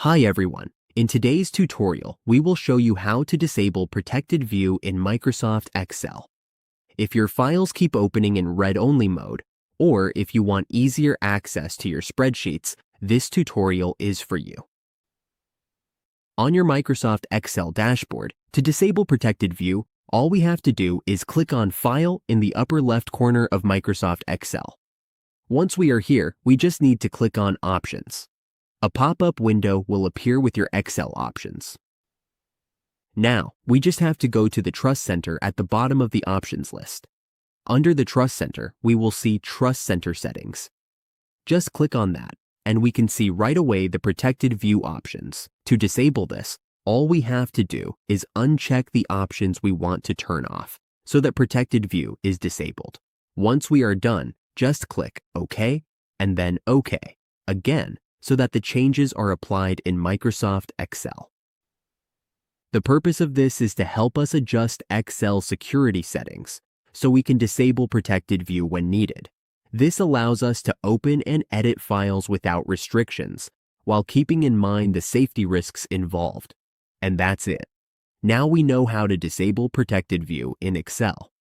Hi everyone. In today's tutorial, we will show you how to disable Protected View in Microsoft Excel. If your files keep opening in read-only mode, or if you want easier access to your spreadsheets, this tutorial is for you. On your Microsoft Excel dashboard, to disable Protected View, all we have to do is click on File in the upper left corner of Microsoft Excel. Once we are here, we just need to click on Options. A pop-up window will appear with your Excel options. Now, we just have to go to the Trust Center at the bottom of the options list. Under the Trust Center, we will see Trust Center Settings. Just click on that, and we can see right away the Protected View options. To disable this, all we have to do is uncheck the options we want to turn off, so that Protected View is disabled. Once we are done, just click OK, and then OK again, so that the changes are applied in Microsoft Excel. The purpose of this is to help us adjust Excel security settings so we can disable Protected View when needed. This allows us to open and edit files without restrictions while keeping in mind the safety risks involved. And that's it. Now we know how to disable Protected View in Excel.